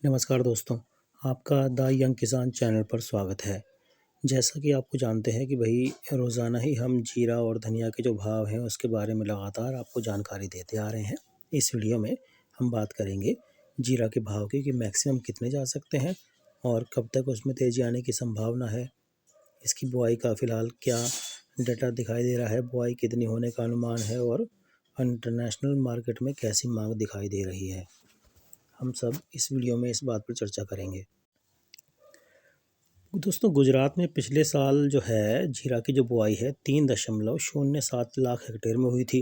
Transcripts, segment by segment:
नमस्कार दोस्तों, आपका द यंग किसान चैनल पर स्वागत है। जैसा कि आपको जानते हैं कि भाई रोज़ाना ही हम जीरा और धनिया के जो भाव हैं उसके बारे में लगातार आपको जानकारी देते आ रहे हैं। इस वीडियो में हम बात करेंगे जीरा के भाव की कि मैक्सिमम कितने जा सकते हैं और कब तक उसमें तेज़ी आने की संभावना है। इसकी बुआई का फ़िलहाल क्या डाटा दिखाई दे रहा है, बुआई कितनी होने का अनुमान है और इंटरनेशनल मार्केट में कैसी मांग दिखाई दे रही है। हम सब इस वीडियो में इस बात पर चर्चा करेंगे। दोस्तों, गुजरात में पिछले साल जो है जीरा की जो बुआई है 3.07 लाख हेक्टेयर में हुई थी,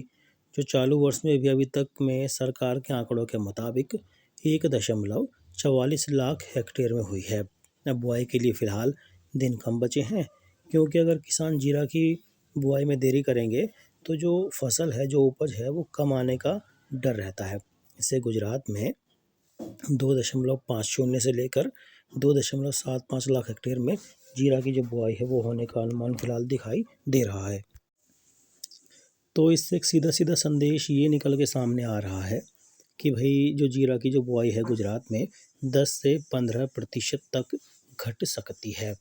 जो चालू वर्ष में भी अभी तक में सरकार के आंकड़ों के मुताबिक 1.44 लाख हेक्टेयर में हुई है। अब बुआई के लिए फ़िलहाल दिन कम बचे हैं, क्योंकि अगर किसान जीरा की बुआई में देरी करेंगे तो जो फसल है, जो उपज है, वो कम आने का डर रहता है। इससे गुजरात में 2.50 से लेकर 2.75 लाख हेक्टेयर में जीरा की जो बुआई है वो होने का अनुमान फिलहाल दिखाई दे रहा है। तो इससे एक सीधा सीधा संदेश ये निकल के सामने आ रहा है कि भाई जो जीरा की जो बुआई है गुजरात में 10 से 15% तक घट सकती है।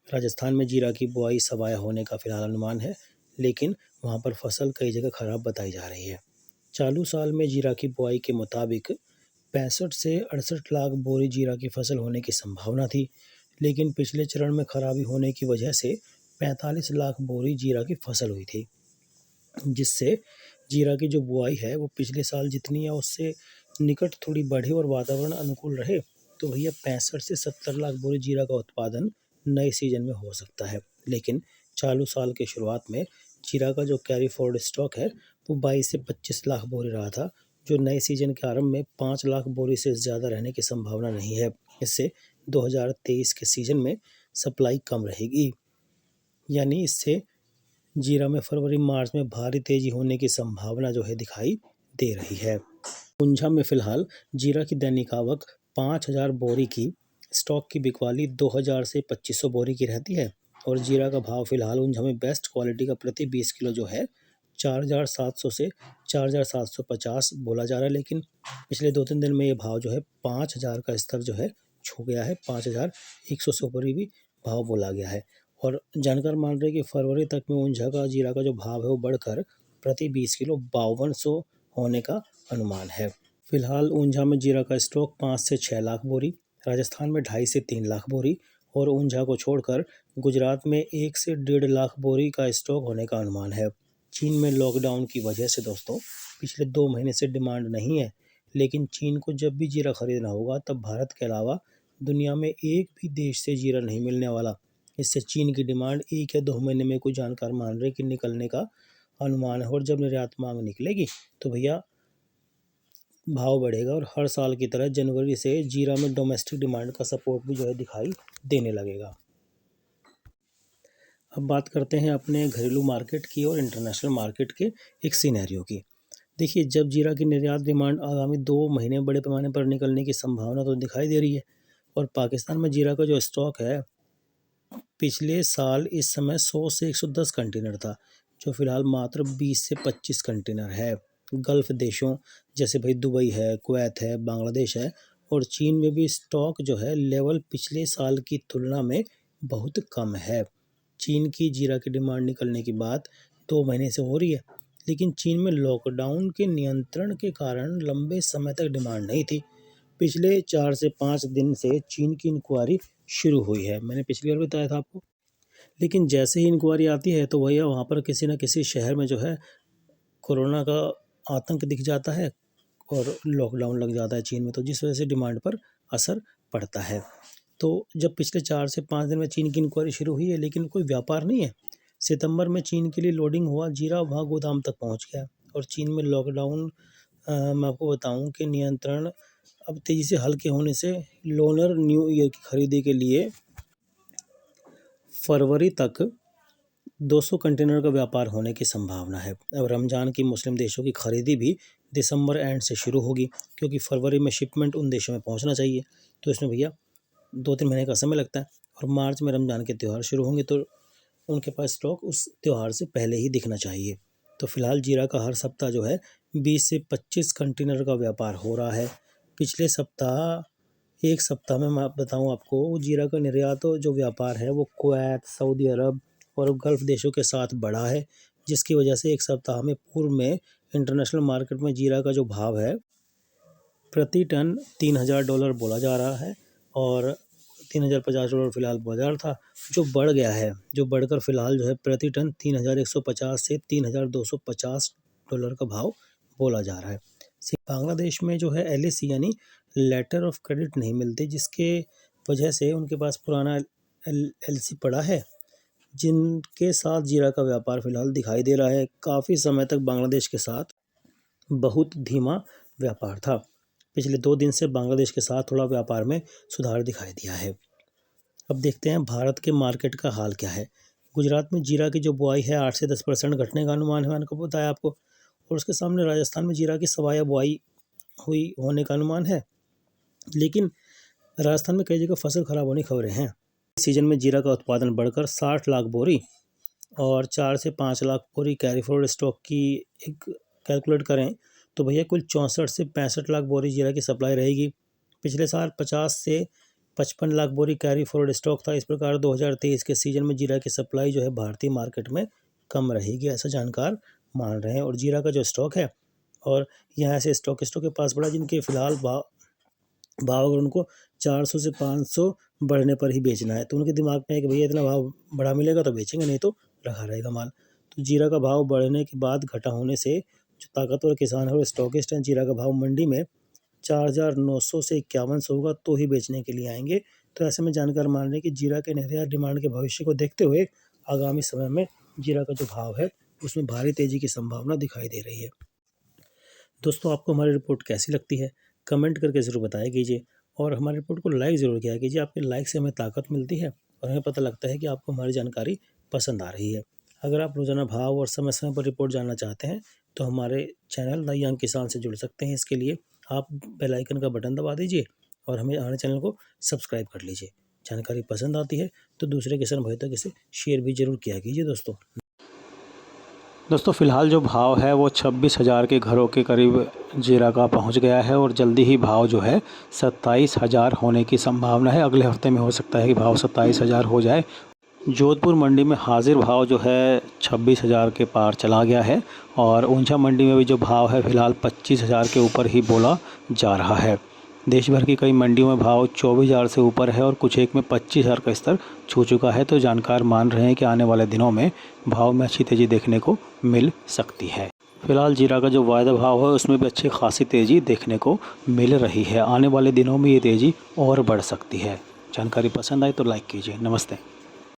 राजस्थान में जीरा की बुआई सवाया होने का फिलहाल अनुमान है, लेकिन वहाँ पर फसल कई जगह खराब बताई जा रही है। चालू साल में जीरा की बुआई के मुताबिक 65 से 68 लाख बोरी जीरा की फसल होने की संभावना थी, लेकिन पिछले चरण में खराबी होने की वजह से 45 लाख बोरी जीरा की फसल हुई थी, जिससे जीरा की जो बुआई है वो पिछले साल जितनी या उससे निकट थोड़ी बढ़े और वातावरण अनुकूल रहे तो भैया 65 से 70 लाख बोरी जीरा का उत्पादन नए सीजन में हो सकता है। लेकिन चालू साल के शुरुआत में जीरा का जो कैरी फॉरवर्ड स्टॉक है वो 22 से 25 लाख बोरी रहा था, जो नए सीजन के आरंभ में 5 लाख बोरी से ज़्यादा रहने की संभावना नहीं है। इससे 2023 के सीजन में सप्लाई कम रहेगी, यानी इससे जीरा में फरवरी मार्च में भारी तेज़ी होने की संभावना जो है दिखाई दे रही है। ऊंझा में फ़िलहाल जीरा की दैनिक आवक 5,000 बोरी की, स्टॉक की बिकवाली 2,000 से 2,500 बोरी की रहती है और जीरा का भाव फ़िलहाल ऊंझा में बेस्ट क्वालिटी का प्रति 20 किलो जो है 4,700 से 4,750 बोला जा रहा है। लेकिन पिछले 2-3 दिन में ये भाव जो है 5,000 का स्तर जो है छू गया है। 5,100 से ऊपर भी भाव बोला गया है और जानकार मान रहे हैं कि फरवरी तक में ऊंझा का जीरा का जो भाव है वो बढ़कर प्रति 20 किलो 5,200 होने का अनुमान है। फिलहाल ऊंझा में जीरा का स्टॉक 5 से 6 लाख बोरी, राजस्थान में 2.5 से 3 लाख बोरी और ऊंझा को छोड़कर गुजरात में 1 से 1.5 लाख बोरी का स्टॉक होने का अनुमान है। चीन में लॉकडाउन की वजह से दोस्तों पिछले 2 महीने से डिमांड नहीं है, लेकिन चीन को जब भी जीरा खरीदना होगा तब भारत के अलावा दुनिया में एक भी देश से जीरा नहीं मिलने वाला। इससे चीन की डिमांड 1 या 2 महीने में कोई जानकार मान रहे कि निकलने का अनुमान है और जब निर्यात मांग निकलेगी तो भैया भाव बढ़ेगा और हर साल की तरह जनवरी से जीरा में डोमेस्टिक डिमांड का सपोर्ट भी जो है दिखाई देने लगेगा। अब बात करते हैं अपने घरेलू मार्केट की और इंटरनेशनल मार्केट के एक सिनेरियो की। देखिए, जब जीरा की निर्यात डिमांड आगामी 2 महीने बड़े पैमाने पर निकलने की संभावना तो दिखाई दे रही है और पाकिस्तान में जीरा का जो स्टॉक है पिछले साल इस समय 100 से 110 कंटेनर था, जो फिलहाल मात्र 20 से 25 कंटेनर है। गल्फ़ देशों जैसे भाई दुबई है, कुवैत है, बांग्लादेश है और चीन में भी स्टॉक जो है लेवल पिछले साल की तुलना में बहुत कम है। चीन की जीरा की डिमांड निकलने की बात 2 महीने से हो रही है, लेकिन चीन में लॉकडाउन के नियंत्रण के कारण लंबे समय तक डिमांड नहीं थी। पिछले 4 से 5 दिन से चीन की इंक्वायरी शुरू हुई है, मैंने पिछली बार बताया था आपको। लेकिन जैसे ही इंक्वायरी आती है तो भैया वहाँ पर किसी न किसी शहर में जो है कोरोना का आतंक दिख जाता है और लॉकडाउन लग जाता है चीन में, तो जिस वजह से डिमांड पर असर पड़ता है। तो जब पिछले 4 से 5 दिन में चीन की इंक्वायरी शुरू हुई है, लेकिन कोई व्यापार नहीं है। सितंबर में चीन के लिए लोडिंग हुआ जीरा वहाँ गोदाम तक पहुँच गया और चीन में लॉकडाउन मैं आपको बताऊँ कि नियंत्रण अब तेज़ी से हल्के होने से लोनर न्यू ईयर की खरीदी के लिए फरवरी तक 200 कंटेनर का व्यापार होने की संभावना है। अब रमज़ान की मुस्लिम देशों की खरीदी भी दिसंबर एंड से शुरू होगी, क्योंकि फरवरी में शिपमेंट उन देशों में पहुंचना चाहिए, तो इसमें भैया 2-3 महीने का समय लगता है और मार्च में रमज़ान के त्यौहार शुरू होंगे तो उनके पास स्टॉक उस त्यौहार से पहले ही दिखना चाहिए। तो फिलहाल जीरा का हर सप्ताह जो है 20 से 25 कंटेनर का व्यापार हो रहा है। पिछले सप्ताह एक सप्ताह में मैं बताऊं आपको, जीरा का निर्यात जो व्यापार है वो कुवैत, सऊदी अरब और गल्फ़ देशों के साथ बढ़ा है, जिसकी वजह से एक सप्ताह में पूर्व में इंटरनेशनल मार्केट में जीरा का जो भाव है प्रति टन $3000 बोला जा रहा है और $3050 फ़िलहाल बाज़ार था, जो बढ़ गया है, जो बढ़कर फ़िलहाल जो है प्रति टन 3150 से $3250 का भाव बोला जा रहा है। बांग्लादेश में जो है LAC यानी लेटर ऑफ क्रेडिट नहीं मिलते, जिसके वजह से उनके पास पुराना LC पड़ा है, जिनके साथ जीरा का व्यापार फ़िलहाल दिखाई दे रहा है। काफ़ी समय तक बांग्लादेश के साथ बहुत धीमा व्यापार था। पिछले 2 दिन से बांग्लादेश के साथ थोड़ा व्यापार में सुधार दिखाई दिया है। अब देखते हैं भारत के मार्केट का हाल क्या है। गुजरात में जीरा की जो बुआई है 8 से 10% घटने का अनुमान है, मैंने को बताया आपको, और उसके सामने राजस्थान में जीरा की सवाया बुआई हुई होने का अनुमान है, लेकिन राजस्थान में कई जगह फसल खराब होने की खबरें हैं। इस सीजन में जीरा का उत्पादन बढ़कर 60 लाख बोरी और 4 से 5 लाख बोरी कैरी फॉरवर्ड स्टॉक की एक कैलकुलेट करें तो भैया कुल 64 से 65 लाख बोरी जीरा की सप्लाई रहेगी। पिछले साल 50 से 55 लाख बोरी कैरी फॉरवर्ड स्टॉक था। इस प्रकार 2023 के सीजन में जीरा की सप्लाई जो है भारतीय मार्केट में कम रहेगी, ऐसा जानकार मान रहे हैं। और जीरा का जो स्टॉक है, और यहाँ से स्टॉकिस्टों के पास बड़ा, जिनके फिलहाल भाव अगर उनको 400 से 500 बढ़ने पर ही बेचना है, तो उनके दिमाग में है कि भैया इतना भाव बढ़ा मिलेगा तो बेचेंगे, नहीं तो रखा रहेगा माल। तो जीरा का भाव बढ़ने के बाद घटा होने से जो ताकतवर किसान है और स्टॉकिस्ट हैं, जीरा का भाव मंडी में 4900 से 5100 होगा तो ही बेचने के लिए आएंगे। तो ऐसे में जानकार मान रहे हैं कि जीरा के निर्यात डिमांड के भविष्य को देखते हुए आगामी समय में जीरा का जो भाव है उसमें भारी तेज़ी की संभावना दिखाई दे रही है। दोस्तों, आपको हमारी रिपोर्ट कैसी लगती है कमेंट करके ज़रूर बताया कीजिए, और हमारी रिपोर्ट को लाइक ज़रूर किया कीजिए। आपके लाइक से हमें ताकत मिलती है और हमें पता लगता है कि आपको हमारी जानकारी पसंद आ रही है। अगर आप रोज़ाना भाव और समय समय पर रिपोर्ट जानना चाहते हैं तो हमारे चैनल द यंग किसान से जुड़ सकते हैं। इसके लिए आप बेल आइकन का बटन दबा दीजिए और हमारे चैनल को सब्सक्राइब कर लीजिए। जानकारी पसंद आती है तो दूसरे किसान भाई तक इसे शेयर भी ज़रूर किया कीजिए। दोस्तों फ़िलहाल जो भाव है वो 26,000 के घरों के करीब जीरा का पहुंच गया है और जल्दी ही भाव जो है 27,000 होने की संभावना है। अगले हफ्ते में हो सकता है कि भाव 27,000 हो जाए। जोधपुर मंडी में हाजिर भाव जो है 26,000 के पार चला गया है और ऊंझा मंडी में भी जो भाव है फ़िलहाल 25,000 के ऊपर ही बोला जा रहा है। देश भर की कई मंडियों में भाव 24,000 से ऊपर है और कुछ एक में 25,000 का स्तर छू चुका है। तो जानकार मान रहे हैं कि आने वाले दिनों में भाव में अच्छी तेज़ी देखने को मिल सकती है। फिलहाल जीरा का जो वायदा भाव है उसमें भी अच्छी खासी तेज़ी देखने को मिल रही है। आने वाले दिनों में ये तेज़ी और बढ़ सकती है। जानकारी पसंद आए तो लाइक कीजिए। नमस्ते।